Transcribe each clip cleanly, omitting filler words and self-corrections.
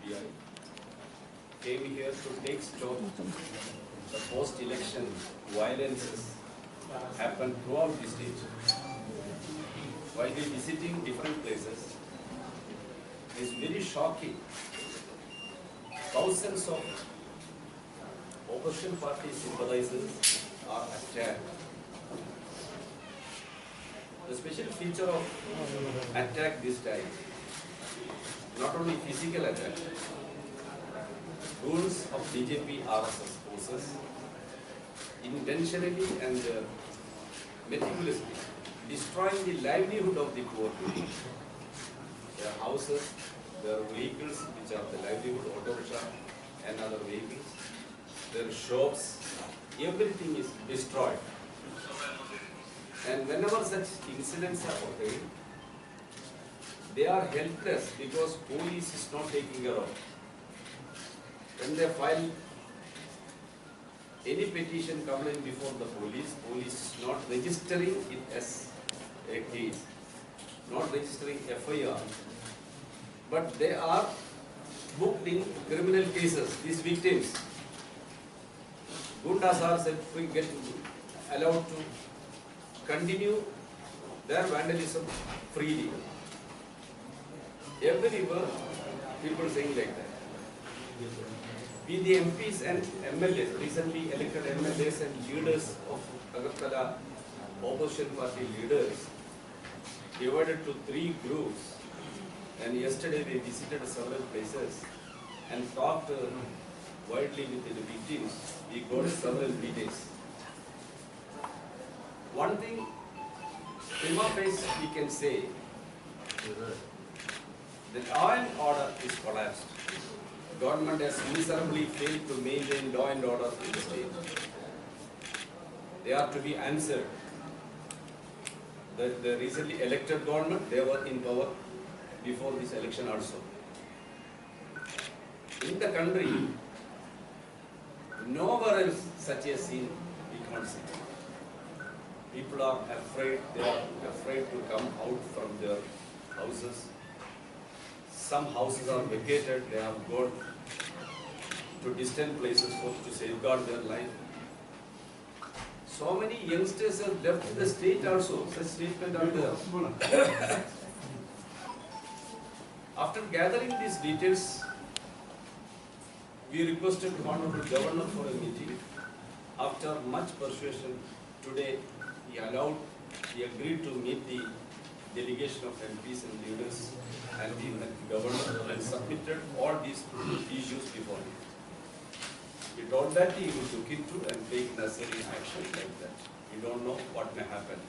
CPI, came here to take stock the post-election violences happened throughout the state. While we visiting different places, it's very shocking. Thousands of opposition party sympathizers are attacked. The special feature of attack this time, not only physical attack, rules of BJP RSS forces intentionally and meticulously destroying the livelihood of the poor people. Their houses, their vehicles, which are the livelihood, auto rickshaw and other vehicles, their shops, everything is destroyed. And whenever such incidents are occurring, they are helpless because police is not taking care of. When they file any petition complaint before the police, police is not registering it as a case, not registering FIR, but they are booked in criminal cases, these victims. Gundas are said to get allowed to continue their vandalism freely. Everywhere, people saying like that. We the MPs and MLAs, recently elected MLAs and leaders of Agartala opposition party leaders, divided to 3 groups, and yesterday they visited several places and talked widely with the victims. We got several details. One thing, prima facie we can say, the law and order is collapsed. Government has miserably failed to maintain law and order in the state. They are to be answered. The recently elected government, they were in power before this election also. In the country, nowhere else such a scene we can't see. People are afraid, they are afraid to come out from their houses. Some houses are vacated, they have gone to distant places to safeguard their life. So many youngsters have left the state also, such statement are there. After gathering these details, we requested Honorable Governor for a meeting. After much persuasion, today he agreed to meet the delegation of MPs and leaders and the governor and submitted all these issues before him. He told that he will look into and take necessary action like that. We don't know what may happen.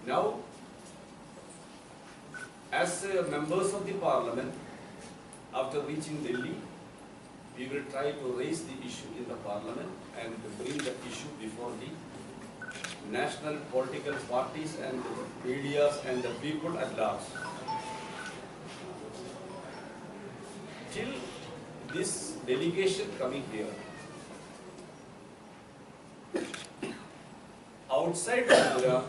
Now, as members of the parliament, after reaching Delhi, we will try to raise the issue in the parliament and bring the issue before the national political parties and the media and the people at large. Till this delegation coming here, outside Tripura,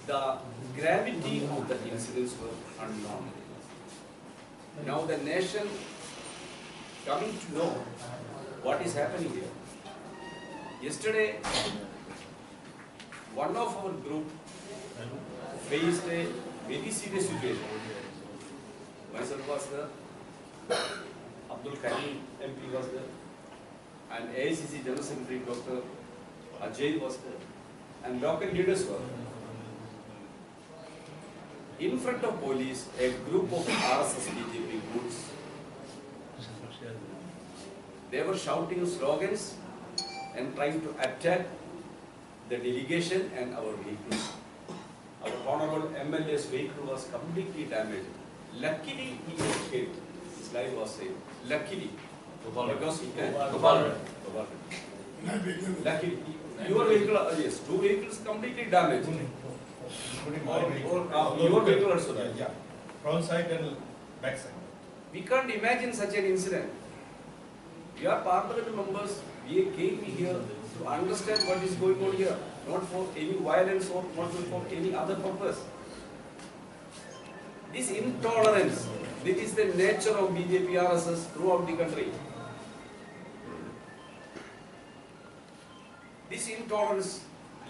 the gravity of the incidents were unknown. Now the nation coming to know what is happening here. Yesterday, one of our group faced a very serious situation. Myself was there, Abdul Karim MP was there, and AICC General Secretary Dr. Ajay was there, and local leaders were there. In front of police, a group of RSS BJP groups, they were shouting slogans and trying to attack the delegation and our vehicles. Our honorable MLA's vehicle was completely damaged. Luckily, he escaped. His life was saved. Luckily, because he can. Luckily, your vehicle, yes, 2 vehicles completely damaged. Your vehicle also died. Yeah, front side and back side. We can't imagine such an incident. We are parliament members. We came here to understand what is going on here, not for any violence or not for any other purpose. This intolerance, this is the nature of BJP RSS throughout the country. This intolerance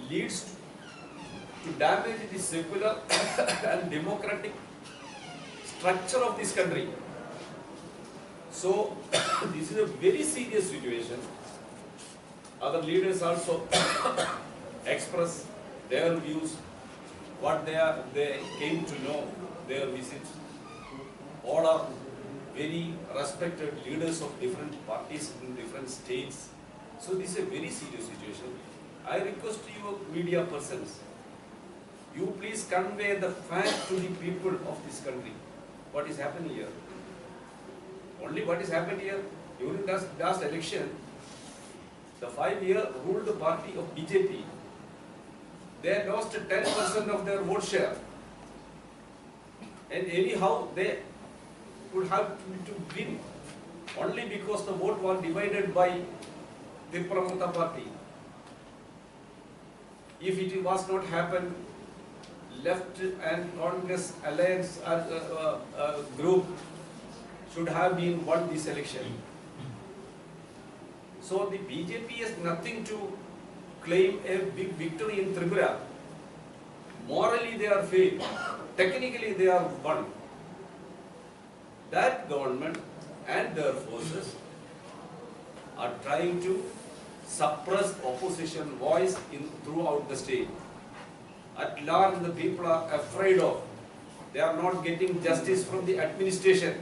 leads to damage the secular and democratic structure of this country. So, this is a very serious situation. Other leaders also express their views, what they came to know, their visits. All are very respected leaders of different parties in different states. So this is a very serious situation. I request you media persons, you please convey the fact to the people of this country. What is happening here? Only what is happened here during the last election, the 5-year ruled party of BJP, they lost 10% of their vote share. And anyhow, they would have to win only because the vote was divided by the Pramukha party. If it was not happened, left and Congress alliance group should have been won this election. So the BJP has nothing to claim a big victory in Tripura. Morally they are failed. Technically they are won. That government and their forces are trying to suppress opposition voice throughout the state. At large the people are afraid of. They are not getting justice from the administration.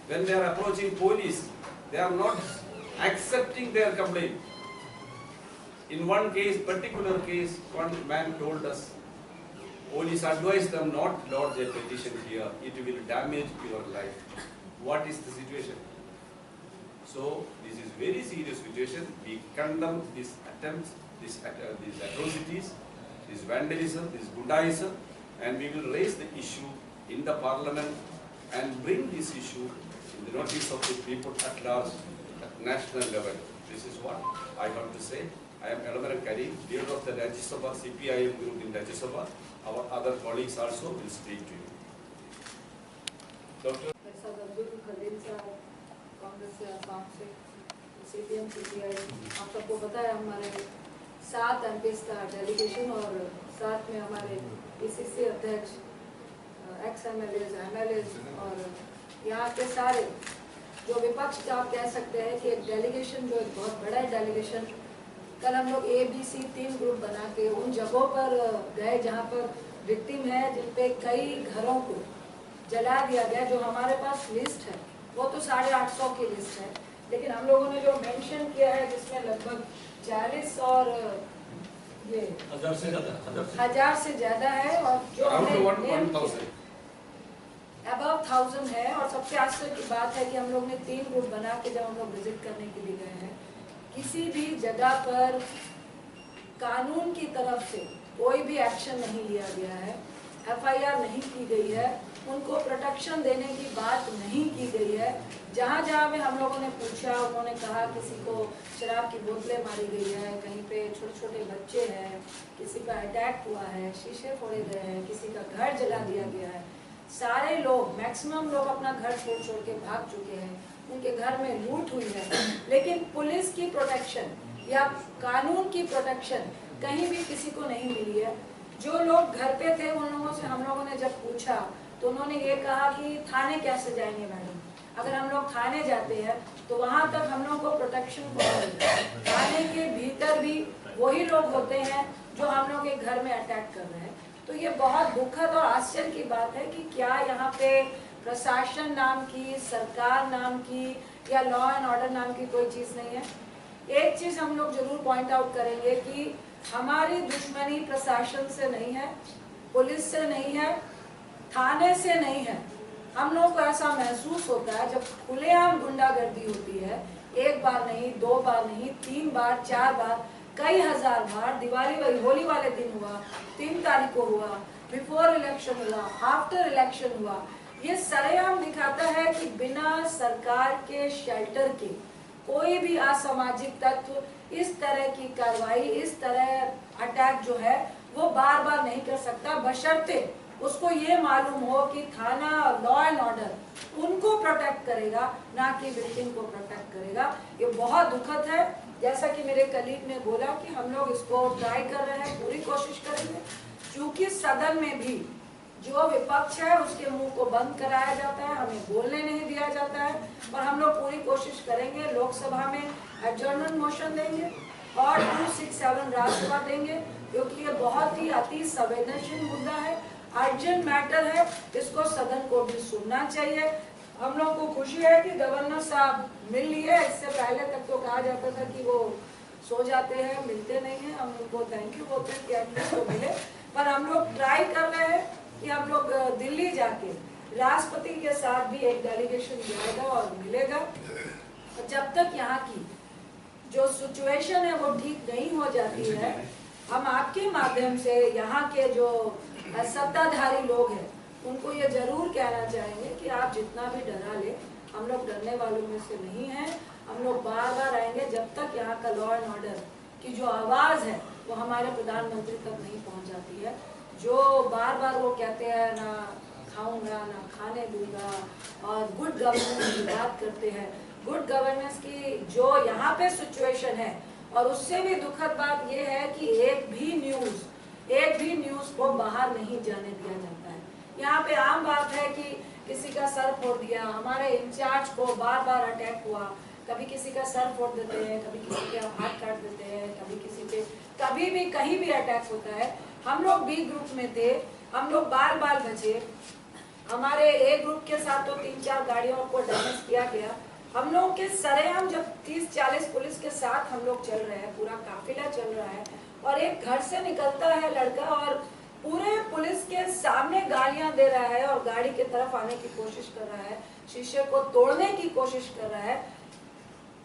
When they are approaching police, they are not accepting their complaint. In one case, particular case, one man told us, police advised them not lodge a petition here, it will damage your life. What is the situation? So, this is very serious situation. We condemn these attempts, these atrocities, this vandalism, this Gundaism, and we will raise the issue in the parliament and bring this issue in the notice of the people at large at national level. This is what I have to say. I am Elmer Karim, leader of the Rajya Sabha CPIM group in Rajya Sabha. Our other colleagues also will speak to you. Dr. Congress से आसाम से CPM CPI आप सबको पता है हमारे 7 MPS का delegation और साथ में हमारे पीसीसी अध्यक्ष एक्स एमएलए और यहाँ के सारे जो विपक्ष का आप कह सकते हैं कि एक डेलीगेशन जो एक बहुत बड़ा डेलीगेशन कल हम लोग ABC 3 ग्रुप बना के उन जगहों पर गए जहाँ पर विक्टिम है जिन पे कई घरों को जला दिया गया। जो हमारे पास लिस्ट है वो तो 850 की लिस्ट है, लेकिन हम लोगों ने जो मेंशन किया है जिसमें लगभग 40 और ये 1000 से ज्यादा है और जो अबव 1000 है। और सबसे आश्चर्य की बात है कि हम लोग ने 3 ग्रुप बना के जब हम लोग विजिट करने के लिए गए हैं, किसी भी जगह पर कानून की तरफ से कोई भी एक्शन नहीं लिया गया है, FIR नहीं की गई है, उनको प्रोटेक्शन देने की बात नहीं की गई है। जहाँ जहाँ में हम लोगों ने पूछा उन्होंने कहा किसी को शराब की बोतलें मारी गई है, कहीं पे छोटे छोटे बच्चे हैं, किसी का अटैक हुआ है, शीशे फोड़े गए हैं, किसी का घर जला दिया गया है। सारे लोग मैक्सिमम लोग अपना घर छोड़ के भाग चुके हैं, उनके घर में लूट हुई है, लेकिन पुलिस की प्रोटेक्शन या कानून की प्रोटेक्शन कहीं भी किसी को नहीं मिली है। जो लोग घर पे थे उन लोगों से हम लोगों ने जब पूछा तो उन्होंने ये कहा कि थाने कैसे जाएंगे मैडम, अगर हम लोग थाने जाते हैं तो वहाँ तक हम लोग को प्रोटेक्शन कौन, थाने के भीतर भी वही लोग होते हैं जो हम लोग के घर में अटैक कर रहे हैं। तो ये बहुत दुखद और आश्चर्य की बात है कि क्या यहाँ पे प्रशासन नाम की, सरकार नाम की या लॉ एंड ऑर्डर नाम की कोई चीज़ नहीं है। एक चीज़ हम लोग जरूर पॉइंट आउट करेंगे कि हमारी दुश्मनी प्रशासन से नहीं है, पुलिस से नहीं है, थाने से नहीं है। हम लोग को ऐसा महसूस होता है जब खुलेआम गुंडागर्दी होती है, 1 बार नहीं, 2 बार नहीं, 3 बार, 4 बार, कई हजार बार। दिवाली होली वाले दिन हुआ, 3 तारीख को हुआ, बिफोर इलेक्शन हुआ, आफ्टर इलेक्शन हुआ। ये सरेआम दिखाता है कि बिना सरकार के शेल्टर के कोई भी असामाजिक तत्व इस तरह की कार्रवाई, इस तरह अटैक जो है वो बार बार नहीं कर सकता, बशर्ते उसको ये मालूम हो कि थाना और लॉ एंड ऑर्डर उनको प्रोटेक्ट करेगा, ना कि विक्टिम को प्रोटेक्ट करेगा। ये बहुत दुखद है। जैसा कि मेरे कलीग ने बोला कि हम लोग इसको ट्राई कर रहे हैं, पूरी कोशिश करेंगे, क्योंकि सदन में भी जो विपक्ष है उसके मुंह को बंद कराया जाता है, हमें बोलने नहीं दिया जाता है। और हम लोग पूरी कोशिश करेंगे, लोकसभा में एडजर्नमेंट मोशन देंगे और 267 राज्यसभा देंगे, क्योंकि ये बहुत ही अति संवेदनशील मुद्दा है, अर्जेंट मैटर है, इसको सदन को भी सुनना चाहिए। हम लोग को खुशी है कि गवर्नर साहब मिल लिए। इससे पहले तक तो कहा जाता था कि वो सो जाते हैं, मिलते नहीं हैं। हम उनको थैंक यू बोलते हैं कि एटलीस्ट वो मिले। पर हम लोग ट्राई कर रहे हैं कि हम लोग दिल्ली जाके राष्ट्रपति के साथ भी एक डेलीगेशन जाएगा और मिलेगा। जब तक यहाँ की जो सिचुएशन है वो ठीक नहीं हो जाती है, हम आपके माध्यम से यहाँ के जो सत्ताधारी लोग हैं उनको ये जरूर कहना चाहेंगे कि आप जितना भी डरा ले, हम लोग डरने वालों में से नहीं हैं। हम लोग बार बार आएंगे जब तक यहाँ का लॉ एंड ऑर्डर की जो आवाज़ है वो हमारे प्रधानमंत्री तक नहीं पहुँच जाती है। जो बार बार वो कहते हैं ना खाऊंगा ना खाने दूंगा और गुड गवर्नेंस की बात करते हैं। गुड गवर्नेंस की जो यहाँ पे सिचुएशन है, और उससे भी दुखद बात ये है कि एक भी न्यूज़ को बाहर नहीं जाने दिया जाता है। यहाँ पे आम बात है कि किसी का सर फोड़ दिया, हमारे इंचार्ज को बार बार अटैक हुआ, कभी किसी का सर फोड़ देते हैं, कभी किसी के हाथ काट देते हैं, कभी किसी पे कभी भी कहीं भी अटैक होता है। हम लोग बी ग्रुप में थे, हम लोग बाल बाल बचे। हमारे ए ग्रुप के साथ तो 3-4 गाड़ियों को डैमेज किया गया। हम लोग के सरेआम जब 30-40 पुलिस के साथ हम लोग चल रहे हैं, पूरा काफिला चल रहा है, और एक घर से निकलता है लड़का और पूरे पुलिस के सामने गालियां दे रहा है और गाड़ी की तरफ आने की कोशिश कर रहा है, शीशे को तोड़ने की कोशिश कर रहा है।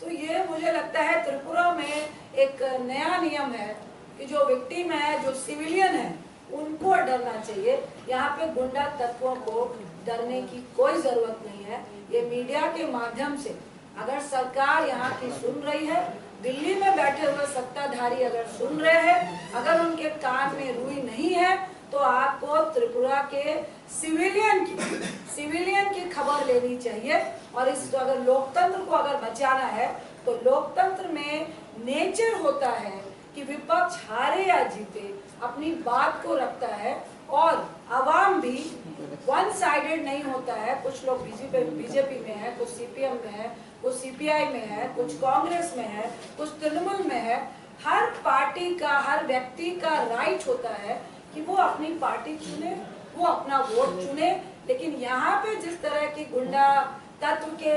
तो ये मुझे लगता है त्रिपुरा में एक नया नियम है कि जो विक्टिम है, जो सिविलियन है, उनको डरना चाहिए। यहाँ पे गुंडा तत्वों को डरने की कोई जरूरत नहीं है। ये मीडिया के माध्यम से अगर सरकार यहाँ की सुन रही है, दिल्ली में बैठे हुए सत्ताधारी अगर सुन रहे हैं, अगर उनके कान में रुई नहीं है, तो आपको त्रिपुरा के सिविलियन की खबर लेनी चाहिए। और इस अगर लोकतंत्र को अगर बचाना है तो लोकतंत्र में नेचर होता है कि विपक्ष हारे या जीते अपनी बात को रखता है, और आवाम भी वन साइडेड नहीं होता है। कुछ लोग बीजेपी में है, कुछ सीपीएम में है, कुछ सीपीआई में है, कुछ कांग्रेस में है, कुछ तृणमूल में है। हर पार्टी का, हर व्यक्ति का राइट होता है कि वो अपनी पार्टी चुने, वो अपना वोट चुने। लेकिन यहाँ पे जिस तरह की गुंडा तत्व के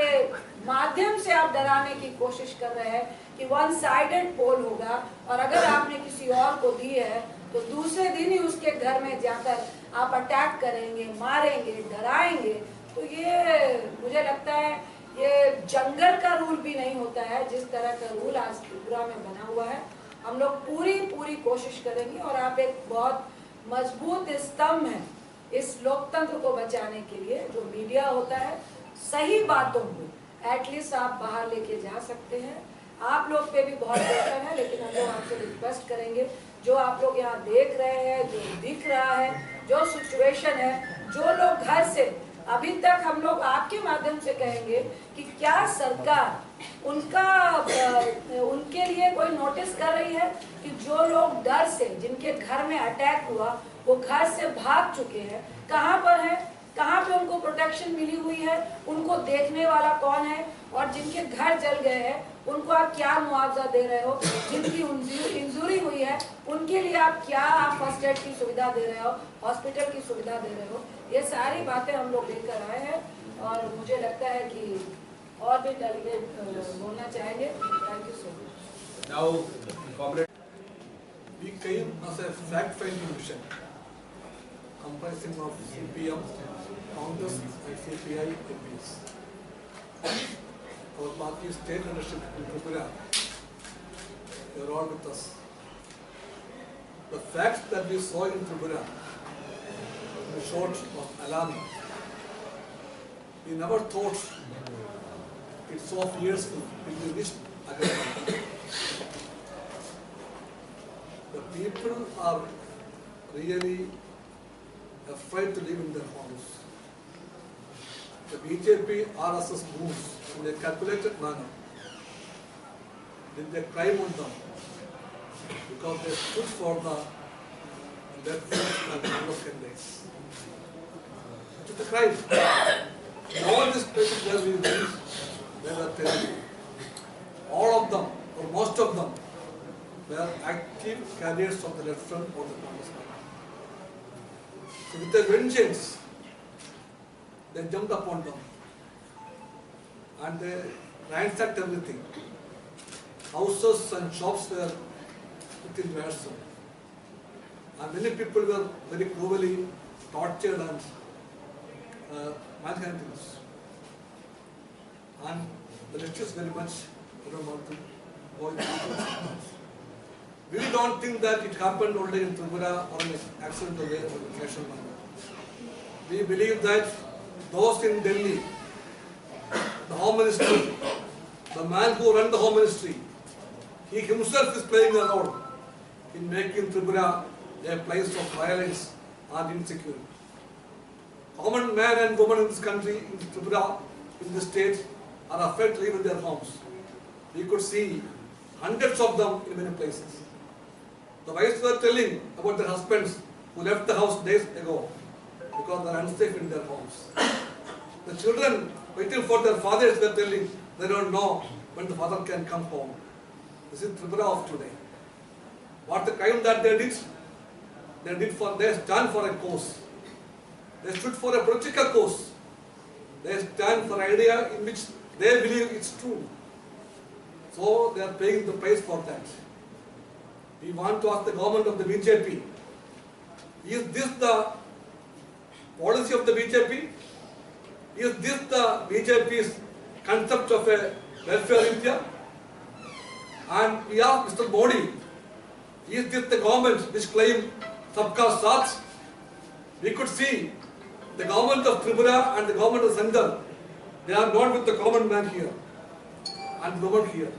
माध्यम से आप डराने की कोशिश कर रहे हैं कि वन साइडेड पोल होगा, और अगर आपने किसी और को दी है तो दूसरे दिन ही उसके घर में जाकर आप अटैक करेंगे, मारेंगे, डराएंगे, तो ये मुझे लगता है ये जंगल का रूल भी नहीं होता है जिस तरह का रूल आज त्रिपुरा में बना हुआ है। हम लोग पूरी कोशिश करेंगे, और आप एक बहुत मजबूत स्तंभ है इस लोकतंत्र को बचाने के लिए। जो मीडिया होता है, सही बातों को एटलीस्ट आप बाहर लेके जा सकते हैं। आप लोग पे भी बहुत प्रेशर है, लेकिन हम लोग आपसे रिक्वेस्ट करेंगे, जो आप लोग यहाँ देख रहे हैं, जो दिख रहा है, जो सिचुएशन है, जो लोग घर से अभी तक, हम लोग आपके माध्यम से कहेंगे कि क्या सरकार उनके लिए कोई नोटिस कर रही है कि जो लोग डर से, जिनके घर में अटैक हुआ, वो घर से भाग चुके हैं, कहाँ पर है, कहाँ पे उनको प्रोटेक्शन मिली हुई है, उनको देखने वाला कौन है, और जिनके घर जल गए हैं उनको आप क्या मुआवजा दे रहे हो, जिनकी इंजरी हुई है उनके लिए आप क्या फर्स्ट एड की सुविधा दे रहे हो, हॉस्पिटल की सुविधा दे रहे हो। ये सारी बातें हम लोग लेकर आए हैं, और मुझे लगता है कि और भी डेलीगेट बोलना चाहेंगे। Thank you so much. Now, comrade. We came as a fact-finding mission comprising of CPM, Congress and CPI MPs. Our party's state leadership in Tripura, they are all with us. The facts that we saw in Tripura in the short was alarming. We never thought it's so fearful till we reached Agartala. The people are really afraid to live in their homes. The BJP RSS moves in a calculated manner. Did they crime on them? Because they stood for the left and Congress candidates. It is a crime. In all these places where we reach, they were telling, all of them, or most of them, were active carriers of the left front or the Congress party. So with their vengeance, they jumped upon them and they ransacked everything. Houses and shops were put in ransom. And many people were very cruelly tortured and manhandled. And the list is very much, I don't want to go into details. We don't think that it happened only in Tripura or in an accidental way or in a casual manner. We believe that those in Delhi, the Home Ministry, the man who ran the Home Ministry, he himself is playing a role in making Tripura a place of violence and insecurity. Common man and woman in this country, in Tripura, in this state, are afraid to live in their homes. We could see hundreds of them in many places. The wives were telling about their husbands who left the house days ago because they are unsafe in their homes. The children waiting for their fathers were telling they don't know when the father can come home. This is Tripura of today. What the crime that they did they stand for a cause. They stood for a political cause. They stand for an idea in which they believe it's true. So they are paying the price for that. We want to ask the government of the BJP, is this the policy of the BJP? Is this the BJP's concept of a welfare India? And we ask Mr. Modi, is this the government which claims Sokal Sandhya? We could see the government of Tripura and the government of Central, they are not with the common man here and woman here.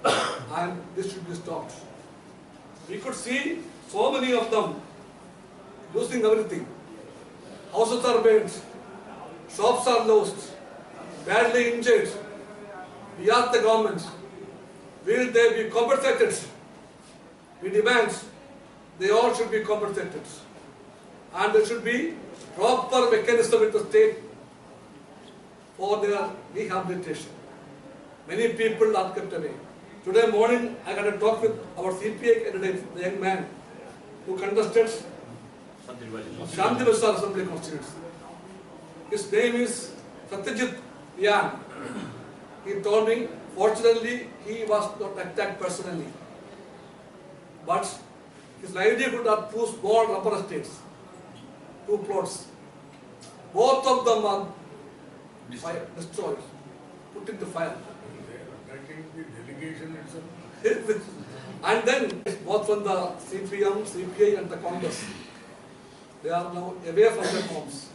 And this should be stopped. We could see so many of them losing everything. Houses are burned, shops are lost, badly injured. We ask the government, will they be compensated? We demand they all should be compensated. And there should be proper mechanism in the state for their rehabilitation. Many people are kept away. Today morning, I had a talk with our CPA candidate, the young man who contested Shanti Assembly constituency. His name is Satyajit Yan. He told me, fortunately, he was not attacked personally. But his livelihood are two small rubber estates, 2 plots. Both of them are destroyed, put into fire. And then both from the CPM, CPI and the Congress, they are now away from their homes.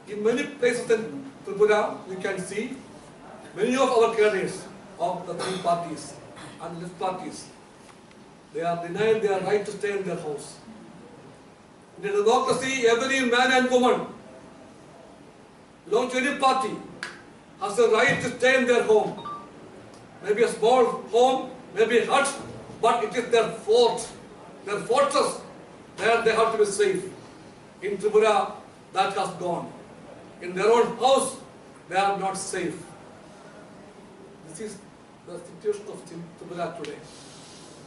In many places in Tripura, you can see many of our candidates of the 3 parties and left parties, they are denied their right to stay in their house. In a democracy, every man and woman belong to any party has the right to stay in their home. Maybe a small home, maybe a hut, but it is their fort, their fortress, where they have to be safe. In Tripura, that has gone. In their own house, they are not safe. This is the situation of Tripura today.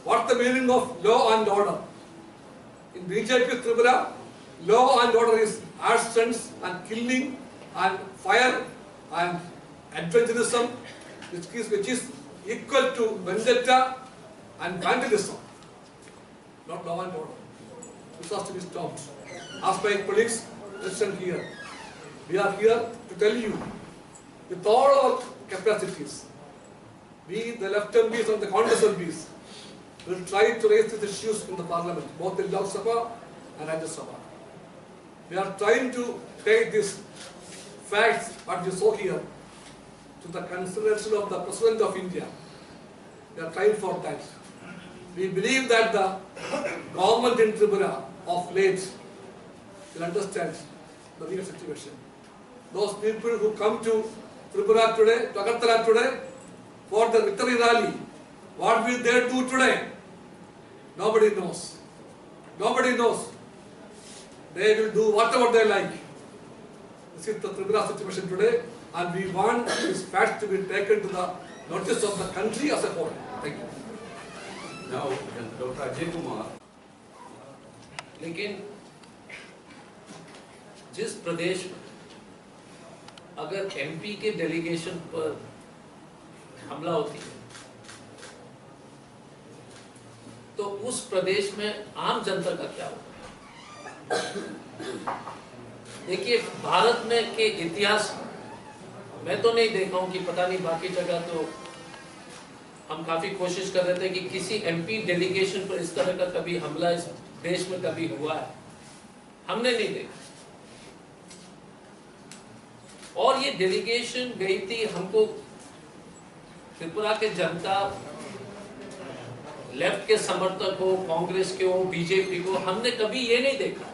What's the meaning of law and order? In BJP Tripura, law and order is arson and killing and fire and adventurism, which is equal to vendetta and vandalism, not law and order. This has to be stopped. As my colleagues listen here, we are here to tell you, with all our capacities, we, the left MPs and the Congress MPs, will try to raise these issues in the Parliament, both in Lok Sabha and Rajya Sabha. We are trying to take these facts, what you saw here, to the consideration of the President of India. We are trying for that. We believe that the government in Tripura of late will understand the real situation. Those people who come to Tripura today, to Agartala today, for the victory rally, what will they do today? Nobody knows. Nobody knows. They will do whatever they like. This is the Tripura situation today, and we want this fact to be taken to the notice of the country as a whole. Thank you. Now, Dr. Ajay Kumar. लेकिन जिस प्रदेश में अगर MP के delegation पर हमला होती है तो उस प्रदेश में आम जनता का क्या होगा? देखिए, भारत में के इतिहास मैं तो नहीं देखा हूं कि पता नहीं बाकी जगह तो हम काफी कोशिश कर रहे थे कि किसी एमपी डेलीगेशन पर इस तरह का कभी हमला इस देश में कभी हुआ है, हमने नहीं देखा। और ये डेलीगेशन गई थी, हमको त्रिपुरा के जनता, लेफ्ट के समर्थक हो, कांग्रेस के हो, बीजेपी को, हमने कभी ये नहीं देखा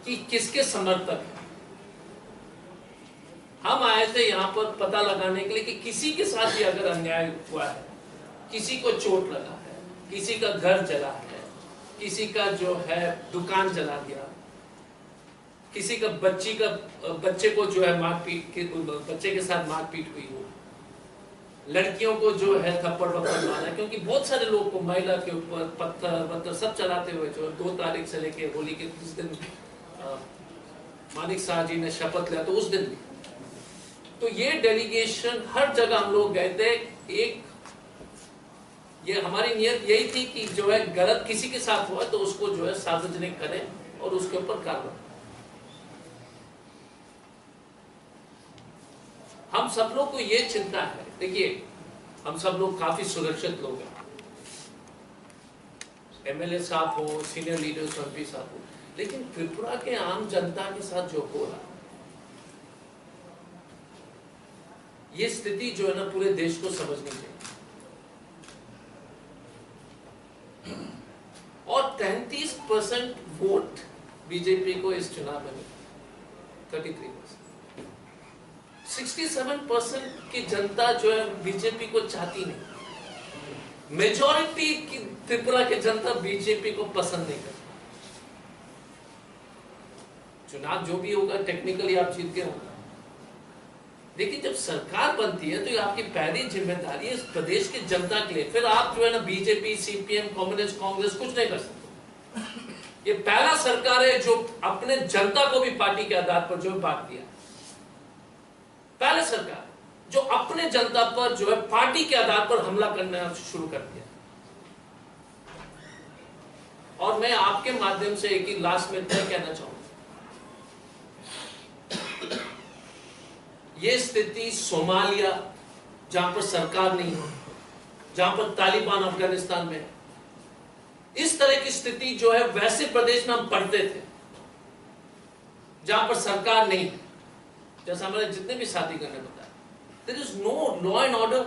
कि किसके समर्थक हैं। हम आए थे यहाँ पर पता लगाने के लिए कि किसी के साथ भी अगर अन्याय हुआ है, किसी को चोट लगा है, किसी का घर जला है, किसी का जो है दुकान जला दिया, किसी का बच्चे को जो है बच्चे के साथ मारपीट हुई हो, लड़कियों को जो है थप्पड़ वप्पड़ मारा, क्योंकि बहुत सारे लोग को महिला के ऊपर पत्थर सब चलाते हुए जो 2 तारीख से लेके होली के उस दिन मानिक शाह जी ने शपथ लिया तो उस दिन भी। तो ये डेलीगेशन हर जगह हम लोग गए थे। एक ये हमारी नियत यही थी कि जो है गलत किसी के साथ हुआ तो उसको जो है सार्वजनिक करें और उसके ऊपर कार्रवाई। हम सब लोग को ये चिंता है, देखिए हम सब लोग काफी सुरक्षित लोग हैं, एमएलए साहब हो, सीनियर लीडर्स एमपी साहब हो, लेकिन त्रिपुरा के आम जनता के साथ जो हो रहा, ये स्थिति जो है ना पूरे देश को समझनी चाहिए। और 33% वोट बीजेपी को इस चुनाव में मिला, 33%। 67% की जनता जो है बीजेपी को चाहती नहीं। मेजॉरिटी की त्रिपुरा की जनता बीजेपी को पसंद नहीं करती। चुनाव जो भी होगा टेक्निकली आप जीत के होगा, लेकिन जब सरकार बनती है तो ये आपकी पहली जिम्मेदारी है इस प्रदेश की जनता के लिए। फिर आप जो है ना बीजेपी, सीपीएम, कम्युनिस्ट, कांग्रेस कुछ नहीं कर सकते। ये पहला सरकार है जो अपने जनता को भी पार्टी के आधार पर जो बांट दिया। पहले सरकार जो अपने जनता पर जो है पार्टी के आधार पर हमला करना शुरू कर दिया। और मैं आपके माध्यम से एक ही लास्ट में इतना कहना चाहूंगा, ये स्थिति सोमालिया जहां पर सरकार नहीं है, जहां पर तालिबान अफगानिस्तान में, इस तरह की स्थिति जो है वैसे प्रदेश में हम पढ़ते थे जहां पर सरकार नहीं है। जैसा हमारे जितने भी साथीगण ने बताया, there is no law and order.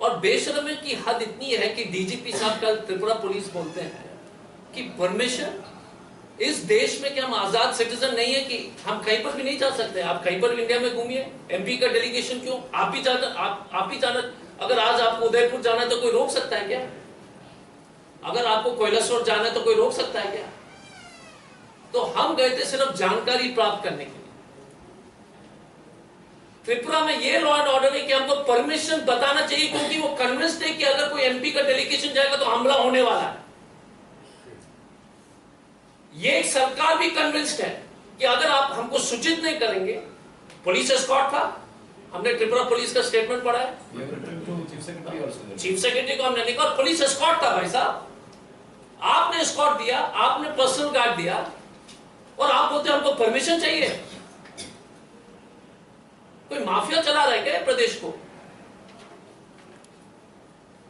और बेशर्मी की हद इतनी है कि डीजीपी साहब कल त्रिपुरा पुलिस बोलते हैं कि परमिशन, इस देश में क्या हम आजाद सिटीजन नहीं है कि हम कहीं पर भी नहीं जा सकते? आप कहीं पर भी इंडिया में घूमिए, एमपी का डेलीगेशन क्यों? आप ही जाना, अगर आज आपको उदयपुर जाना है तो कोई रोक सकता है क्या? अगर आपको कैलाशोर जाना है तो कोई रोक सकता है क्या? तो हम गए थे सिर्फ जानकारी प्राप्त करने के लिए। त्रिपुरा में ये लॉ एंड ऑर्डर है कि हमको परमिशन बताना चाहिए, क्योंकि वो कन्विंस्ड है कि अगर कोई एमपी का डेलीगेशन जाएगा तो हमला होने वाला है। ये सरकार भी कन्विंस्ड है कि अगर आप हमको सूचित नहीं करेंगे, पुलिस एस्कॉर्ट था, हमने त्रिपुरा पुलिस का स्टेटमेंट पढ़ा है, चीफ सेक्रेटरी को हमने लिखा, और पुलिस एस्कॉर्ट था। भाई साहब, आपने एस्कॉर्ट दिया, आपने पर्सनल गार्ड दिया, और आप बोलते हमको परमिशन चाहिए। कोई माफिया चला रहा है क्या प्रदेश को?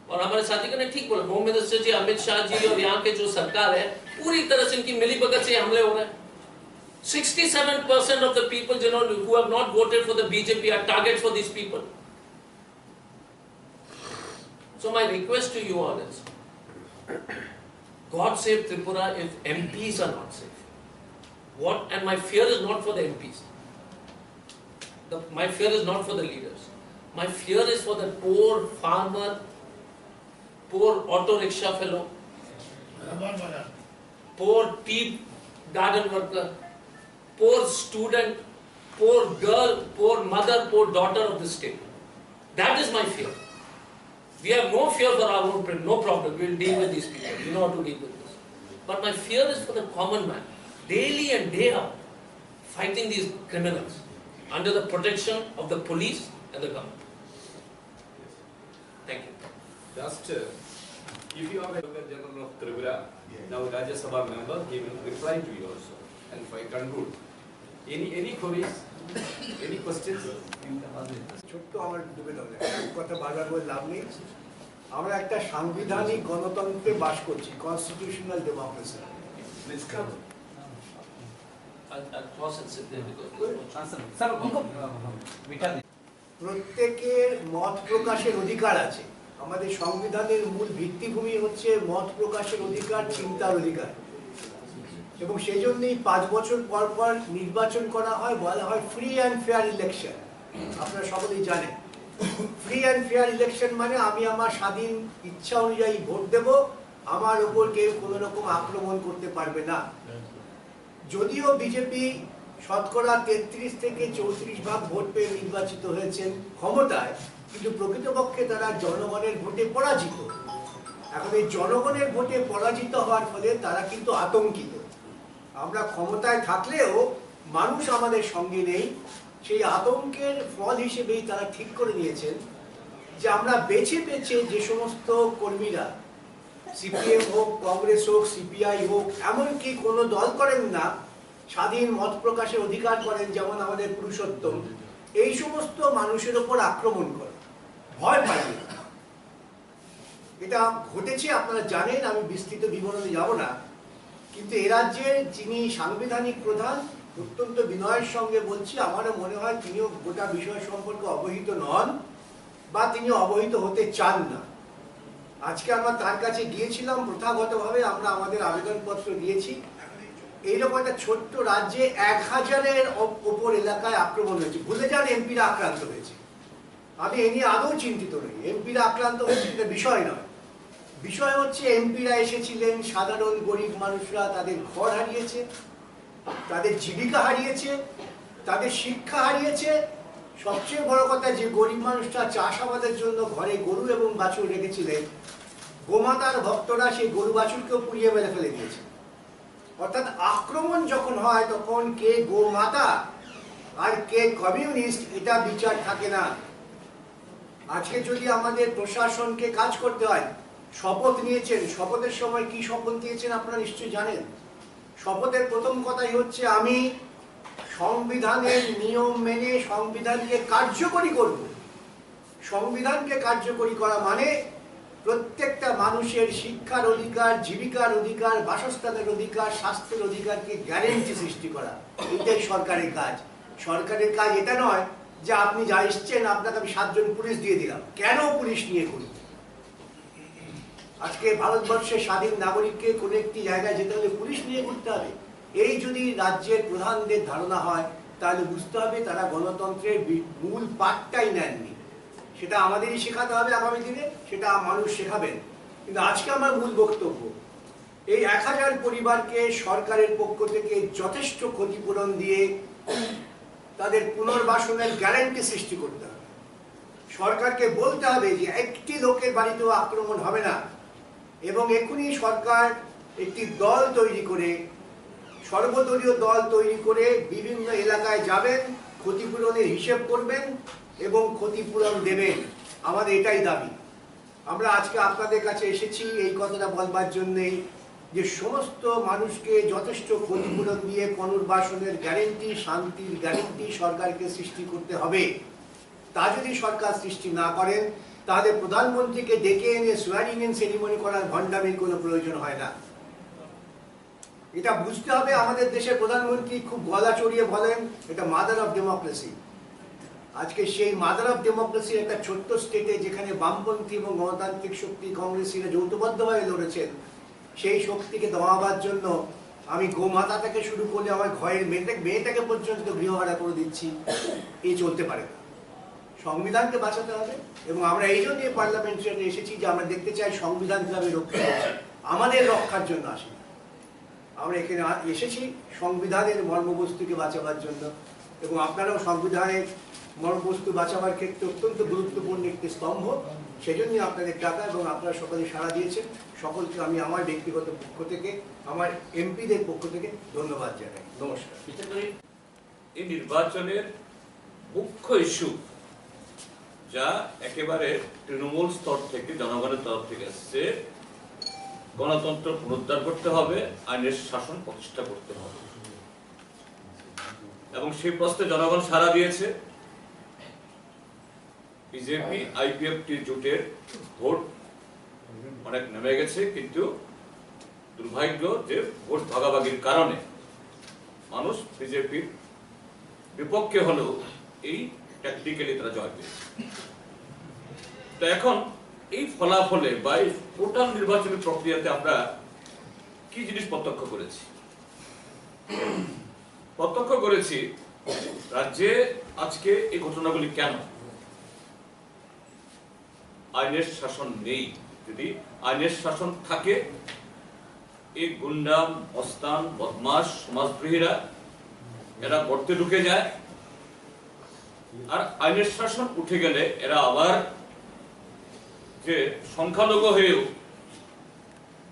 और हमारे साथी ने ठीक बोला, होम मिनिस्टर जी, अमित शाह जी और यहाँ के जो सरकार है पूरी तरह से इनकी मिलीभगत से हमले हो रहे हैं। 67% of the people who have not voted for the BJP are target for these people. So my request to you all is, God save Tripura if MPs are not safe. And my fear is not for the MPs. My fear is not for the leaders. My fear is for the poor farmer, poor auto rickshaw fellow, poor tea garden worker, poor student, poor girl, poor mother, poor daughter of the state. That is my fear. We have no fear for our own print, no problem. We will deal with these people. We know how to deal with this. But my fear is for the common man, daily and day out, fighting these criminals under the protection of the police and the government. Thank you. Just, if you are a General of Tripura, now Rajya Sabha member, he will reply to you also. And if I conclude, any queries, any questions? ছোট্ট আমার debate হবে কথা বারবার বলে লাভ নেই। আমরা একটা সাংবিধানিক গণতন্ত্রে বাস করছি, constitutional democracy. I'll pause and sit there because প্রত্যেকের মত প্রকাশের অধিকার আছে। আমাদের সংবিধানের মূল ভিত্তিভূমি হচ্ছে মত প্রকাশের অধিকার, চিন্তার অধিকার, এবং সেই জন্যই 5 বছর পর পর নির্বাচন করা হয়, বলা হয় ফ্রি অ্যান্ড ফেয়ার ইলেকশন। আপনারা সকলেই জানেন ফ্রি অ্যান্ড ফেয়ার ইলেকশন মানে আমি আমার স্বাধীন ইচ্ছা অনুযায়ী ভোট দেব, আমার উপর কেউ কোনো রকম আক্রমণ করতে পারবে না। যদিও বিজেপি শতকরা 33 থেকে 34% ভোট পেয়ে নির্বাচিত হয়েছেন ক্ষমতায়, কিন্তু প্রকৃতপক্ষে তারা জনগণের ভোটে পরাজিত। এখন এই জনগণের ভোটে পরাজিত হওয়ার ফলে তারা কিন্তু আতঙ্কিত। আমরা ক্ষমতায় থাকলেও মানুষ আমাদের সঙ্গে নেই, সেই আতঙ্কের ফল হিসেবেই তারা ঠিক করে নিয়েছেন যে আমরা বেছে বেছে যে সমস্ত কর্মীরা, সিপিএম হোক, কংগ্রেস হোক, সিপিআই হোক, এমনকি কোনো দল করেন না, স্বাধীন মত প্রকাশের অধিকার করেন, যেমন আমাদের পুরুষোত্তম, এই সমস্ত মানুষের ওপর আক্রমণ করে, ভয় পায়। এটা ঘটেছে, আপনারা জানেন, আমি বিস্তৃত বিবরণে যাব না। কিন্তু এ রাজ্যের যিনি সাংবিধানিক প্রধান, অত্যন্ত বিনয়ের সঙ্গে বলছি, আমারও মনে হয় তিনিও গোটা বিষয় সম্পর্কে অবহিত নন বা তিনি অবহিত হতে চান না। আজকে আমরা তার কাছে গিয়েছিলাম, প্রথাগতভাবে আমরা আমাদের আবেদনপত্র দিয়েছি। এইরকম একটা ছোট্ট রাজ্যে 1000-এর ওপর এলাকায় আক্রমণ হয়েছে। ভুলে যান এমপিরা আক্রান্ত হয়েছে, আমি এ নিয়ে আদৌ চিন্তিত নই। এমপিরা আক্রান্ত হয়েছে এটা বিষয় নয়, বিষয় হচ্ছে এমপিরা এসেছিলেন, সাধারণ গরিব মানুষরা তাদের ঘর হারিয়েছে, তাদের জীবিকা হারিয়েছে, তাদের শিক্ষা হারিয়েছে। সবচেয়ে বড় কথা, যে গরিব মানুষরা চাষাবাদের জন্য ঘরে গরু এবং বাছুর রেখেছিলেন, গোমাতার ভক্তরা সেই গরু বাছুরকেও পুড়িয়ে মেরে ফেলে দিয়েছে। অর্থাৎ আক্রমণ যখন হয় তখন কে গোমাতা আর কে কমিউনিস্ট এটা বিচার থাকে না। আজকে যদি আমাদের প্রশাসনকে কাজ করতে হয়, শপথ নিয়েছেন, শপথের সময় কি শপথ নিয়েছেন আপনারা নিশ্চয়ই জানেন। শপথের প্রথম কথাই হচ্ছে আমি সংবিধানের নিয়ম মেনে সংবিধানকে কার্যকরী করব। সংবিধানকে কার্যকরী করা মানে প্রত্যেকটা মানুষের শিক্ষার অধিকার, জীবিকার অধিকার, বাসস্থানের অধিকার, স্বাস্থ্যের অধিকারকে গ্যারেন্টি সৃষ্টি করা। এটাই সরকারের কাজ। সরকারের কাজ এটা নয় যে আপনি যা এসছেন আপনাকে আমি 7 জন পুলিশ দিয়ে দিলাম। কেন পুলিশ নিয়ে করি? আজকে ভারতবর্ষের স্বাধীন নাগরিককে কোনো একটি জায়গায় যেতে হলে পুলিশ নিয়ে ঘুরতে হবে। এই যদি রাজ্যের প্রধানদের ধারণা হয়, তাহলে বুঝতে হবে তারা গণতন্ত্রের মূল পাঠটাই নেননি। সেটা আমাদেরই শেখাতে হবে আগামী দিনে, সেটা মানুষ শেখাবেন। কিন্তু আজকে আমার মূল বক্তব্য, এই 1000 পরিবারকে সরকারের পক্ষ থেকে যথেষ্ট ক্ষতিপূরণ দিয়ে তাদের পুনর্বাসনের গ্যারান্টি সৃষ্টি করতে হবে। সরকারকে বলতে হবে যে একটি লোকের বাড়িতেও আক্রমণ হবে না, এবং এখনই সরকার একটি দল তৈরি করে, সর্বদলীয় দল তৈরি করে বিভিন্ন এলাকায় যাবেন, ক্ষতিপূরণের হিসেব করবেন এবং ক্ষতিপূরণ দেবেন। আমাদের এটাই দাবি। আমরা আজকে আপনাদের কাছে এসেছি এই কথাটা বলবার জন্যেই যে সমস্ত মানুষকে যথেষ্ট ক্ষতিপূরণ দিয়ে পুনর্বাসনের গ্যারেন্টি, শান্তির গ্যারেন্টি সরকারকে সৃষ্টি করতে হবে। তা যদি সরকার সৃষ্টি না করেন, তাহলে প্রধানমন্ত্রীকে ডেকে এনে সোয়ারিং ইন সেরিমনি করার ভণ্ডামির কোনো প্রয়োজন হয় না। এটা বুঝতে হবে। আমাদের দেশের প্রধানমন্ত্রী খুব গলা চড়িয়ে বলেন এটা মাদার অফ ডেমোক্রেসি। আজকে সেই মাদার অফ ডেমোক্রেসির একটা ছোট্ট স্টেটে, যেখানে বামপন্থী এবং গণতান্ত্রিক শক্তি কংগ্রেসীরা যৌথবদ্ধভাবে লড়েছেন, সেই শক্তিকে দমাবার জন্য আমি গোমাতা থেকে শুরু করলে আমার ঘরের মেয়েটাকে পর্যন্ত গৃহহারা করে দিচ্ছি, এই চলতে পারে না। সংবিধানকে বাঁচাতে হবে এবং আমরা এই জন্যই পার্লামেন্টে এসেছি যে আমরা দেখতে চাই সংবিধান কিভাবে রক্ষা করছে, আমাদের রক্ষার জন্য আসি। আমরা এখানে এসেছি সংবিধানের মর্মবস্তুকে বাঁচাবার জন্য এবং আপনারাও সংবিধানের মর্মবস্তু বাঁচাবার ক্ষেত্রে অত্যন্ত গুরুত্বপূর্ণ একটি স্তম্ভ, সেজন্যই আপনাদের ডাকা এবং আপনারা সকলে সাড়া দিয়েছেন। সকলকে আমি আমার ব্যক্তিগত পক্ষ থেকে, আমার এমপিদের পক্ষ থেকে ধন্যবাদ জানাই। নমস্কার। এই নির্বাচনের মুখ্য ইস্যু যা একেবারে তৃণমূল স্তর থেকে জনগণের তরফ থেকে আসছে, গণতন্ত্র পুনরুদ্ধার করতে হবে, আইনের শাসন প্রতিষ্ঠা করতে হবে এবং সেই প্রশ্নে জনগণ সাড়া দিয়েছে। বিজেপি আইপিএফটি জোটের ভোট অনেক নেমে গেছে, কিন্তু দুর্ভাগ্য যে ভোট ভাগাভাগির কারণে মানুষ বিজেপির বিপক্ষে হলেও এই ট্যাকটিক্যালি তারা জয় পেয়েছে। তো এখন এই ফলাফলে বা এই টোটাল নির্বাচনী প্রক্রিয়াতে আমরা কি জিনিস প্রত্যক্ষ করেছি? প্রত্যক্ষ করেছি রাজ্যে আজকে এই ঘটনাগুলি কেন? আইনের শাসন নেই। যদি আইনের শাসন থাকে, এই গুন্ডা, মস্তান, বদমাশ, সমাজদ্রোহীরা এরা গর্তে ঢুকে যায়, আর আইনের শাসন উঠে গেলে এরা আবার যে সংখ্যালঘু হয়েও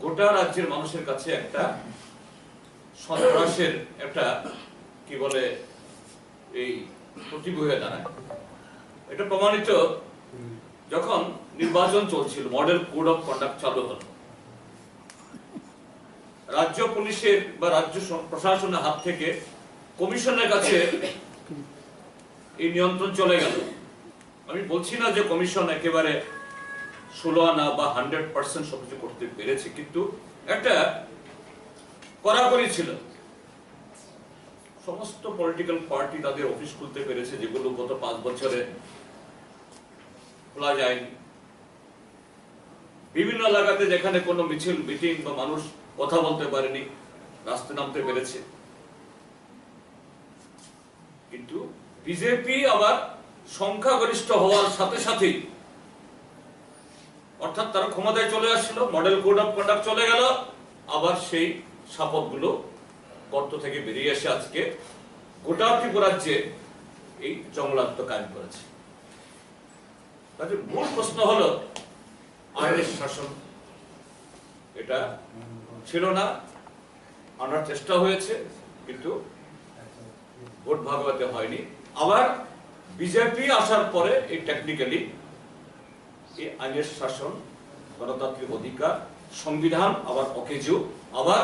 গোটা রাজ্যের মানুষের কাছে একটা সন্ত্রাসের একটা কি বলে এই প্রতীক হয়ে দাঁড়ায়। এটা প্রমাণিত যখন নির্বাচন চলছিল, মডেল কোড অফ কন্ডাক্ট চালু হল, রাজ্য পুলিশের বা রাজ্য প্রশাসনের হাত থেকে কমিশনের কাছে এই নিয়ন্ত্রণ চলে গেল। আমি বলছি না যে কমিশন একেবারে 16 আনা বা 100% সবকিছু করতে পেরেছে, কিন্তু একটা কড়াকড়ি ছিল। সমস্ত পলিটিক্যাল পার্টি তাদের অফিস খুলতে পেরেছে, যেগুলো গত 5 বছরে খোলা যায়নি। বিভিন্ন এলাকাতে যেখানে কোনো মিছিল, মিটিং বা মানুষ কথা বলতে পারেনি, রাস্তায় নামতে পেরেছে। কিন্তু বিজেপি আবার সংখ্যাগরিষ্ঠ হওয়ার সাথে সাথেই, অর্থাৎ তারা ক্ষমতায় চলে আসছিল, মডেল কোড অফ কন্ডাক্ট চলে গেল, আবার সেই শপথগুলো গর্ত থেকে বেরিয়ে এসে আজকে গোটা ত্রিপুরা রাজ্যে এই জঙ্গলাত্ম কায়েম করেছে। তাদের মূল প্রশ্ন হলো আইনের শাসন এটা ছিল না, আনার চেষ্টা হয়েছে কিন্তু ভোট ভাগাভাগি হয়নি। আবার বিজেপি আসার পরে এই টেকনিক্যালি এই আইনের শাসন, গণতান্ত্রিক অধিকার, সংবিধান আবার অকেজু, আবার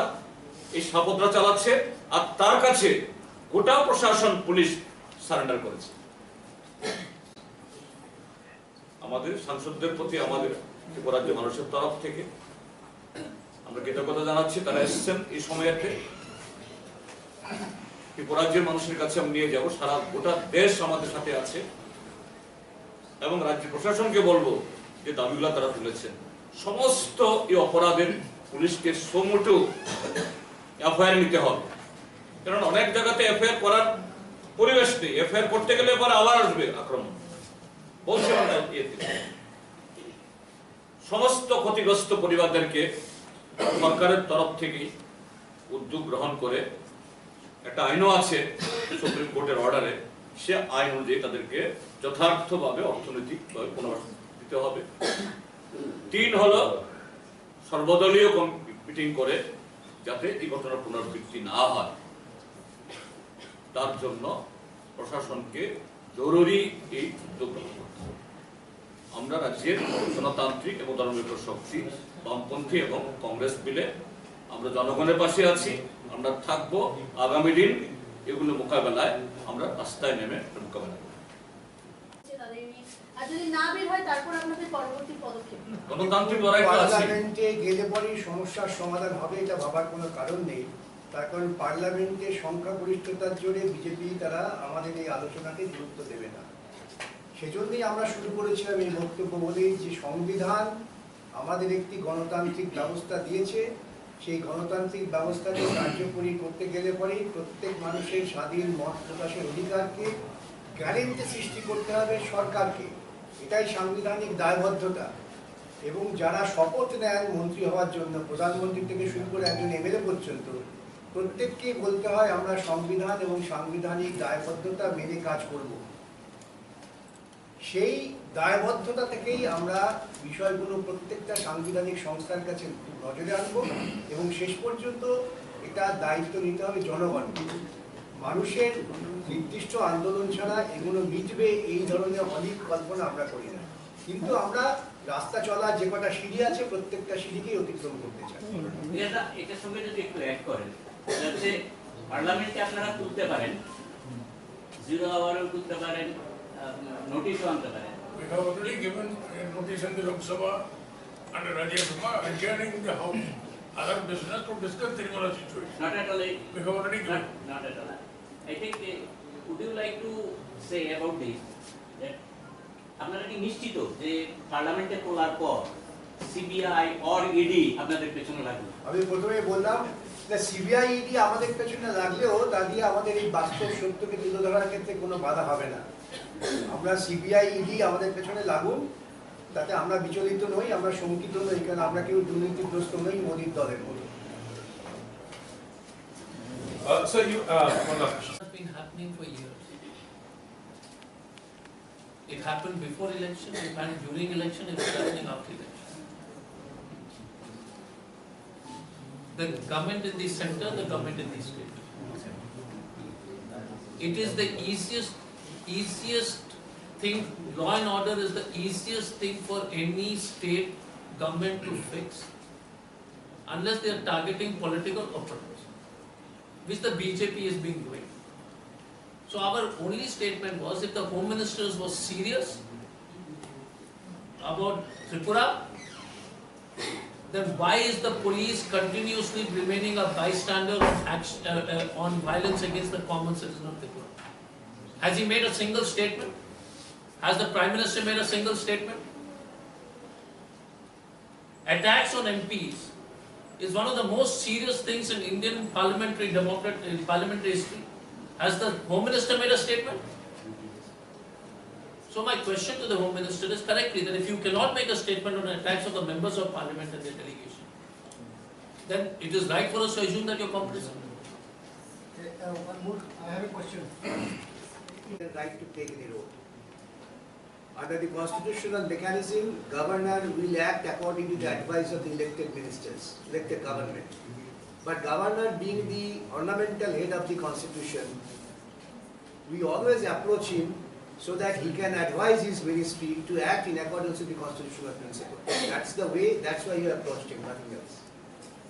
এই সাপোদ্রা চালাচ্ছে, আর তার কাছে গোটা প্রশাসন, পুলিশ সারেন্ডার করেছে। আমাদের সাংসদদের প্রতি আমাদের ত্রিপুরা রাজ্য মানুষের তরফ থেকে আমরা কৃতজ্ঞতা জানাচ্ছি। তারা এসেছেন এই সময়তে। ত্রিপুরা রাজ্যের মানুষের কাছে আমি নিয়ে যাব, সারা গোটা দেশ আমাদের সাথে আছে এবং রাজ্য প্রশাসনকে বলবো যে দাবিগুলো তারা তুলেছেন, সমস্ত এই অপরাধের পুলিশকে সমুটো এফআইআর নিতে হবে। কারণ অনেক জায়গাতে এফআইআর করার পরিবেশ নেই, এফআইআর করতে গেলে পরে আবার আসবে আক্রমণ। বলছিলাম সমস্ত ক্ষতিগ্রস্ত পরিবারদেরকে সরকারের তরফ থেকে উদ্যোগ গ্রহণ করে, একটা আইনও আছে সুপ্রিম কোর্টের অর্ডারে, সে আইন অনুযায়ী তাদেরকে যথার্থভাবে অর্থনৈতিকভাবে পুনর্বাসন দিতে হবে। 3 হলো সর্বদলীয় মিটিং করে যাতে এই ঘটনার পুনরাবৃত্তি না হয়, তার জন্য প্রশাসনকে জরুরি এই উদ্যোগ গ্রহণ করতে হবে। আমরা রাজ্যের গণতান্ত্রিক এবং ধর্মনিরপেক্ষ শক্তি, বামপন্থী এবং কংগ্রেস মিলে আমরা জনগণের পাশে আছি, আমরা থাকবো। আগামী দিন এগুলো মোকাবেলায় আমরা রাস্তায় নেমে মোকাবেলা করব। গণতান্ত্রিক লড়াই পার্লামেন্টে গেলে পরেই সমস্যার সমাধান হবে এটা ভাবার কোনো কারণ নেই। তার কারণ পার্লামেন্টে সংখ্যাগরিষ্ঠতার জোরে বিজেপি তারা আমাদের এই আলোচনাকে গুরুত্ব দেবে না। সেজন্যই আমরা শুরু করেছিলাম এই বক্তব্য বলেই যে সংবিধান আমাদের একটি গণতান্ত্রিক ব্যবস্থা দিয়েছে, সেই গণতান্ত্রিক ব্যবস্থাকে কার্যকরী করতে গেলে পরেই প্রত্যেক মানুষের স্বাধীন মত প্রকাশের অধিকারকে গ্যারেন্টি সৃষ্টি করতে হবে সরকারকে, এটাই সাংবিধানিক দায়বদ্ধতা। এবং যারা শপথ নেন মন্ত্রী হওয়ার জন্য, প্রধানমন্ত্রী থেকে শুরু করে একজন এমএলএ পর্যন্ত, প্রত্যেককেই বলতে হয় আমরা সংবিধান এবং সাংবিধানিক দায়বদ্ধতা মেনে কাজ করব। সেই দায়বদ্ধতা থেকেই আমরা বিষয়গুলো প্রত্যেকটা সাংবিধানিক সংস্থার কাছে নজরে আনবো এবং শেষ পর্যন্ত এটা দায়িত্ব নিতে হবে জনগণকে। মানুষের নির্দিষ্ট আন্দোলন ছাড়া এগুলো মিটবে এই ধরনের অনেক কল্পনা আমরা করি না, কিন্তু আমরা রাস্তা চলার যে কটা সিঁড়ি আছে প্রত্যেকটা সিঁড়িকেই অতিক্রম করতে চাই। এটার সঙ্গে যদি একটু অ্যাড করেন, যাতে পার্লামেন্টে আপনারা তুলতে পারেন, 0 আওয়ারও তুলতে পারেন, নোটিশও আনতে পারেন। We have already given a notice in the Lok Sabha under Rajya Sabha adjourning the House other business to discuss Tripura situation. Not at all. We have already given. Not at all. I think, would you like to say about this that আপনারা কি নিশ্চিত যে পার্লামেন্টে তোলার পর CBI or ED আপনাদের পেছনে লাগবে? আমি প্রথমে বললাম যে সিবিআই ইডি আমাদের পেছনে লাগলেও তা দিয়ে আমাদের এই বাস্তব সত্যকে তুলে ধরার ক্ষেত্রে কোনো বাধা হবে না। আমরা সিবিআই ইডি আমাদের পেছনে লাগুন, তাতে আমরা বিচলিত নই, আমরা শঙ্কিত নই, কারণ আমরা কেউ দুর্নীতিগ্রস্ত নই মোদির দলের মতো। So you, one last question. Has been happening for years. It happened before election, it happened during election, it is happening after election. The government in the center, the government in the state. It is the easiest thing, law and order is the easiest thing for any state government to fix, unless they are targeting political opponents, which the BJP has been doing. So our only statement was, if the Home Minister was serious about Tripura, then why is the police continuously remaining a bystander on violence against the common citizen of Tripura? Has he made a single statement? Has the Prime Minister made a single statement? Attacks on MPs is one of the most serious things in Indian parliamentary history. Has the Home Minister made a statement? So my question to the Home Minister is correctly that if you cannot make a statement on attacks of the members of Parliament and their delegation, then it is right for us to assume that you're complicit. One more, I have a question. The right to take the road. Under the constitutional mechanism, governor will act according to the advice of the elected ministers, elected government. But governor being the ornamental head of the constitution, we always approach him so that he can advise his ministry to act in accordance with the constitutional principle. That's the way, that's why you approached him, nothing else.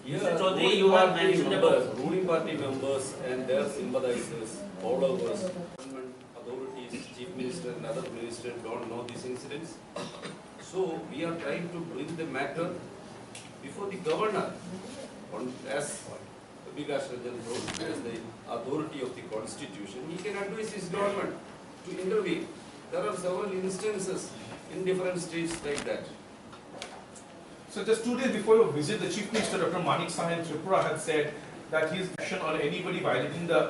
Here, Mr. Chaudhary, ruling you have party mentioned members, about- ruling party members and their sympathizers, followers, government authorities, chief minister and other ministers don't know these incidents. So we are trying to bring the matter before the governor, as Vikas Ranjan told, as the authority of the constitution. He can advise his government to intervene. There are several instances in different states like that. So just 2 days before your visit, the Chief Minister, Dr. Manik Saha in Tripura, had said that his action on anybody violating the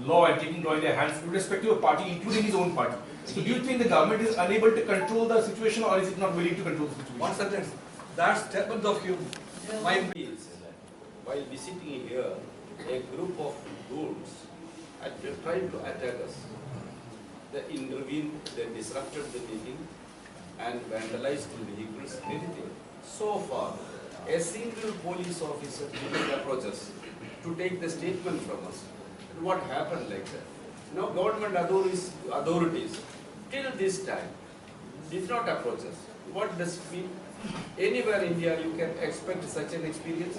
law and taking law in their hands, irrespective of party, including his own party. So do you think the government is unable to control the situation, or is it not willing to control the situation? One sentence. That statement of him, my While visiting here, a group of goons had tried to attack us. They intervened, they disrupted the meeting and vandalized the vehicles, everything. So far, a single police officer didn't approach us to take the statement from us. And what happened like that? Now government authorities till this time did not approach us. What does it mean? Anywhere in India you can expect such an experience.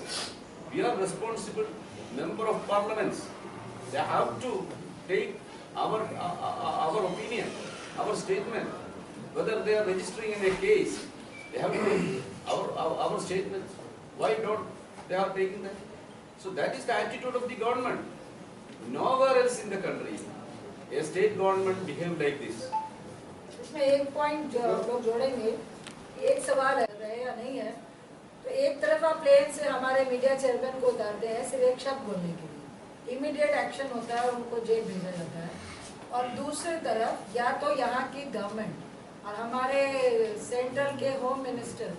We are responsible member of parliaments. They have to take our opinion, our statement. Whether they are registering in a case, they have to take our statement. Why don't they are taking that? So that is the attitude of the government. Nowhere else in the country, a state government behave like this. इसमें एक point जो लोग जोड़ेंगे, एक सवाल है रहे या नहीं है, तो तो एक तरफ आप प्लेन से हमारे मीडिया चेयरमैन को उतारते हैं सिर्फ एक शब्द बोलने के लिए, इमीडिएट एक्शन होता है और उनको जेल भेजा जाता है। और दूसरी तरफ या तो यहाँ की गवर्नमेंट और हमारे सेंट्रल के होम मिनिस्टर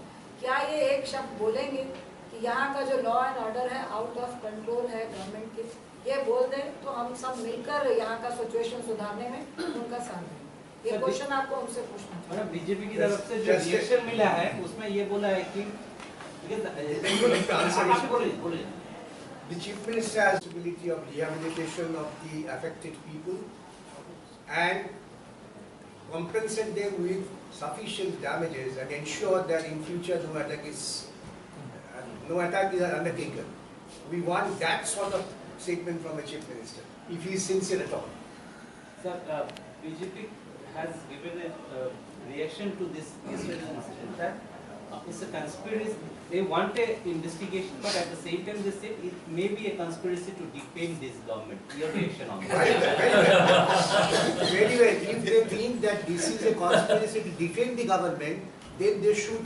क्या ये एक शब्द बोलेंगे कि यहाँ का जो लॉ एंड ऑर्डर है आउट ऑफ कंट्रोल है गवर्नमेंट के, ये बोल दें तो हम सब मिलकर यहाँ का सिचुएशन सुधारने में उनका साथ दें। ये क्वेश्चन आपको हमसे पूछना चाहिए। बीजेपी की तरफ से जो रिएक्शन मिला है उसमें ये बोला है कि The Chief Minister has responsibility of rehabilitation of the affected people and compensate them with sufficient damages and ensure that in future no attack is undertaken. We want that sort of statement from a Chief Minister, if he is sincere at all. Sir, BJP has given a reaction to this incident that it's a conspiracy. They want an investigation, but at the same time they say it may be a conspiracy to defame this government. Your reaction on that? Very well. If they think that this is a conspiracy to defend the government, then they should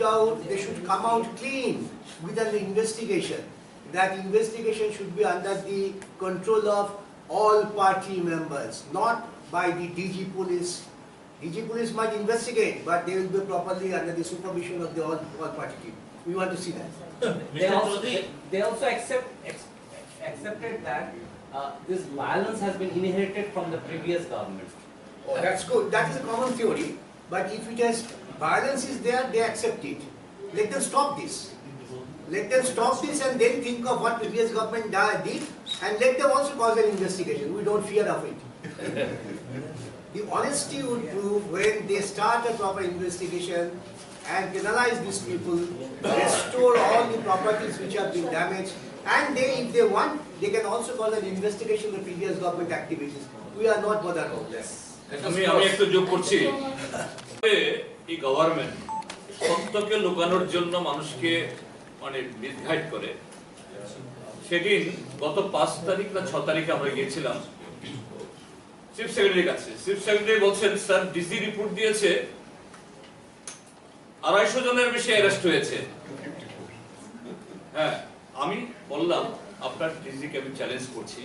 come out clean with an investigation. That investigation should be under the control of all party members, not by the DG police. DG police might investigate, but they will be properly under the supervision of the all party team. We want to see that. They also accepted that this violence has been inherited from the previous government. Oh, that's good. That is a common theory. But if it has violence is there, they accept it. Let them stop this. Let them stop this and then think of what previous government did, and let them also cause an investigation. We don't fear of it. The honesty would prove when they start a proper investigation and penalize these people, restore all the properties which have been damaged, and they, if they want, they can also call an investigation of the previous government activities. We are not bothered about this. আমি একটু যোগ করছি, এই government সত্যকে লুকানোর জন্য মানুষকে মানে মিসগাইড করে। সেদিন গত 5 তারিখ না 6 তারিখে আমরা গিয়েছিলাম চিফ সেক্রেটারির কাছে। চিফ সেক্রেটারি বলছেন স্যার ডিসি রিপোর্ট দিয়েছে 250 জনের বেশি অ্যারেস্ট হয়েছে। হ্যাঁ, আমি বললাম আপনার ডিজিকে আমি চ্যালেঞ্জ করছি,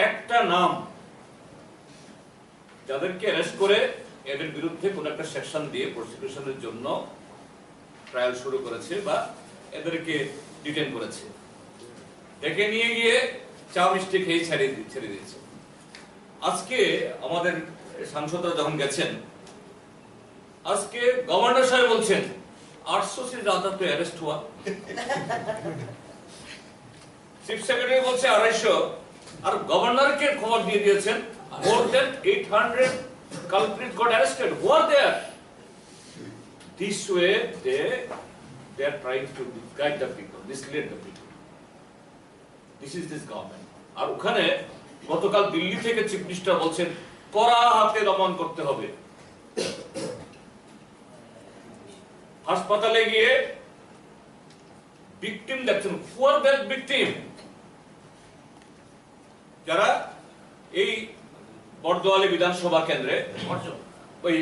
একটা নাম যাদেরকে অ্যারেস্ট করে এদের বিরুদ্ধে কোন একটা সেকশন দিয়ে প্রসিকিউশনের জন্য ট্রায়াল শুরু করেছে বা এদেরকে ডিটেইন করেছে, ডেকে নিয়ে গিয়ে চা মিষ্টি খেয়ে ছেড়ে দিয়েছে। আজকে আমাদের সাংসদরা যখন গেছেন, আজকে গভর্নর সাহেব বলছেন 800 से ज्यादा तो अरेस्ट हुआ। চিফ সেক্রেটারি বলছে 250, আর গভর্নরকে খবর দিয়ে দিয়েছেন more than 800 culprits got arrested. Who are there? This way they are trying to guide the people, mislead the people. This is this government. আর ওখানে গতকাল দিল্লি থেকে চিফ মিনিস্টার বলছেন কড়া হাতে দমন করতে হবে। হাসপাতালে গিয়ে ভিকটিম দেখছেন, পুয়ার দ্যাট ভিকটিম যারা এই বর্দোয়ালি বিধানসভা কেন্দ্রে ওই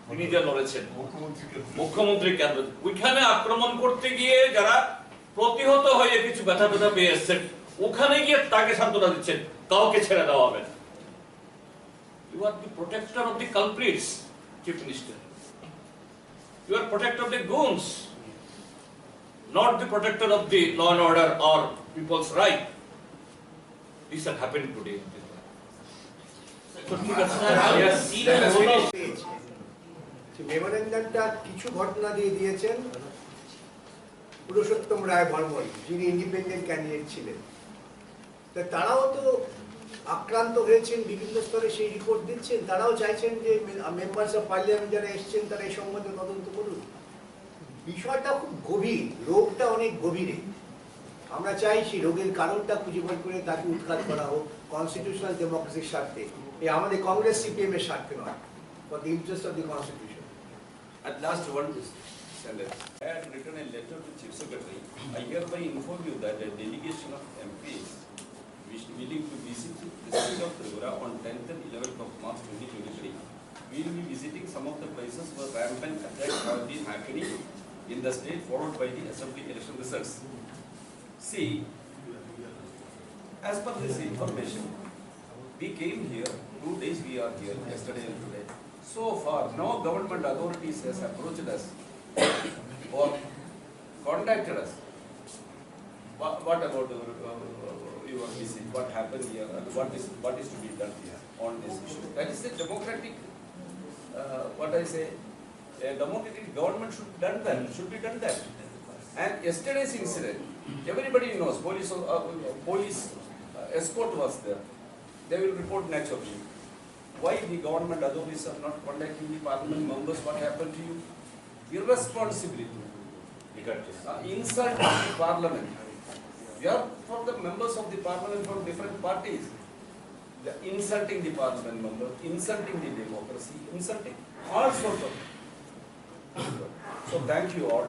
তিনি যে লড়েছেন মুখ্যমন্ত্রী কেন্দ্র, ওইখানে আক্রমণ করতে গিয়ে যারা প্রতিহত হয়ে কিছু ব্যথা পেয়ে এসছেন, ওখানে গিয়ে তাকে সান্ত্বনা দিচ্ছেন, কাউকে ছেড়ে দেওয়া হবে না। You are the protector of the culprits, chief minister. You are protector of the goons, not the protector of the law and order or people's right. This has happened today. মেমোরেন্ডামটা কিছু ঘটনা দিয়ে দিয়েছেন পুরুষোত্তম রায় বর্মন, যিনি ইন্ডিপেন্ডেন্ট ক্যান্ডিডেট ছিলেন। তারাও তো আক্রান্ত হয়েছেন, বিভিন্ন স্তরে সেই রিপোর্ট দিচ্ছেন। তারাও চাইছেন যে মেম্বার্স অফ পার্লামেন্ট যারা এসছেন তারা এই সম্বন্ধে তদন্ত করুন। বিষয়টা খুব গভীর, রোগটা অনেক গভীরে। আমরা চাই সেই রোগের কারণটা খুঁজে বের করে তাকে উৎখাত করা হোক কনস্টিটিউশনাল ডেমোক্রেসির স্বার্থে, এই আমাদের কংগ্রেস সিপিএম এর স্বার্থে নয়, for the interest of the constitution. At last, one sentence. I had written a letter to Chief Secretary. I hereby inform you that a delegation of MPs willing to visit the state of Tripura on 10th and 11th of March 2023. We will be visiting some of the places where rampant attacks have been happening in the state, followed by the assembly election results. See, as per this information, we came here, 2 days we are here, yesterday and today. So far, no government authorities has approached us or contacted us. What about your visit? What happened here? And what is to be done here on this issue? That is a democratic, a democratic government should be done that. And yesterday's incident, everybody knows, police escort was there. They will report naturally. Why the government authorities are not contacting the parliament members? What happened to you? Irresponsibility. Insult the parliament. You are for the members of the parliament from different parties. They are insulting the parliament member, insulting the democracy, insulting all sorts of. So thank you all.